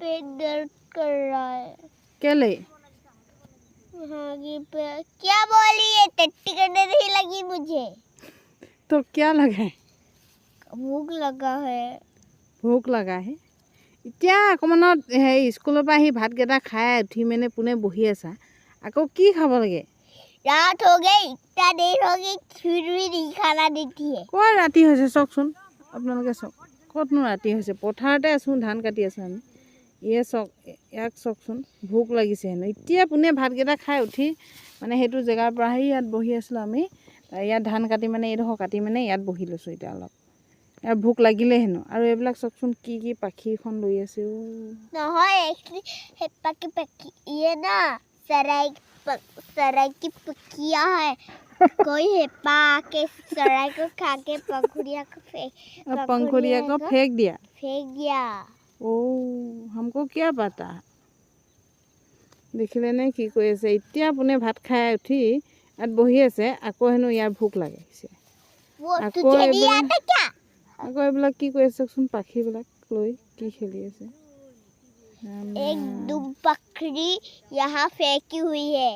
पेट दर्द कर रहा है। केले हाँ जी पे क्या बोली है? टट्टी करने नहीं लगी मुझे। तो क्या लगा है? भूख लगा है। ভোক লগা হে এতিয়া অকণমানত হেৰি স্কুলৰ পৰা আহি ভাতকেইটা খাই উঠি মানে পোনে বহি আছা আকৌ কি খাব লাগে रात हो गई, इतना देर हो गई, फिर भी नहीं खाना देती है। ক'ত ৰাতি হৈছে চাওকচোন আপোনালোকে চাওক ক'তনো ৰাতি হৈছে পথাৰতে আছোঁ ধান কাটি আছোঁ আমি ইয়ে চাওক ইয়াক চাওকচোন ভোক লাগিছে হেনো এতিয়া পোনে ভাতকেইটা খাই উঠি মানে সেইটো জেগাৰ পৰা আহি ইয়াত বহি আছিলোঁ আমি ইয়াত ধান কাটি মানে এইডোখৰ কাটি মানে ইয়াত বহি লৈছোঁ এতিয়া অলপ यार भूक লাগিলে হেনো আৰু এইবিলাক চাওকচোন কি কি পাখিখন লৈ আছে নহয় एक्चुअली पकी ये ना सराय की पकिया है। कोई हेप्पा के सराय को खा के पंखुड़िया को फेंक दिया ओ हमको क्या पता দেখিলে নে কি কৈ আছে এতিয়া পোনে ভাত খাই উঠি ইয়াত বহি আছে আকৌ হেনো ইয়াৰ ভোক লাগিছে वो तुझे दिया था क्या? আকৌ এইবিলাক কি কৈ আছে চাওকচোন পাখিবিলাক লৈ কি খেলি আছে एक दुम पखड़ी यहाँ फेंकी हुई है।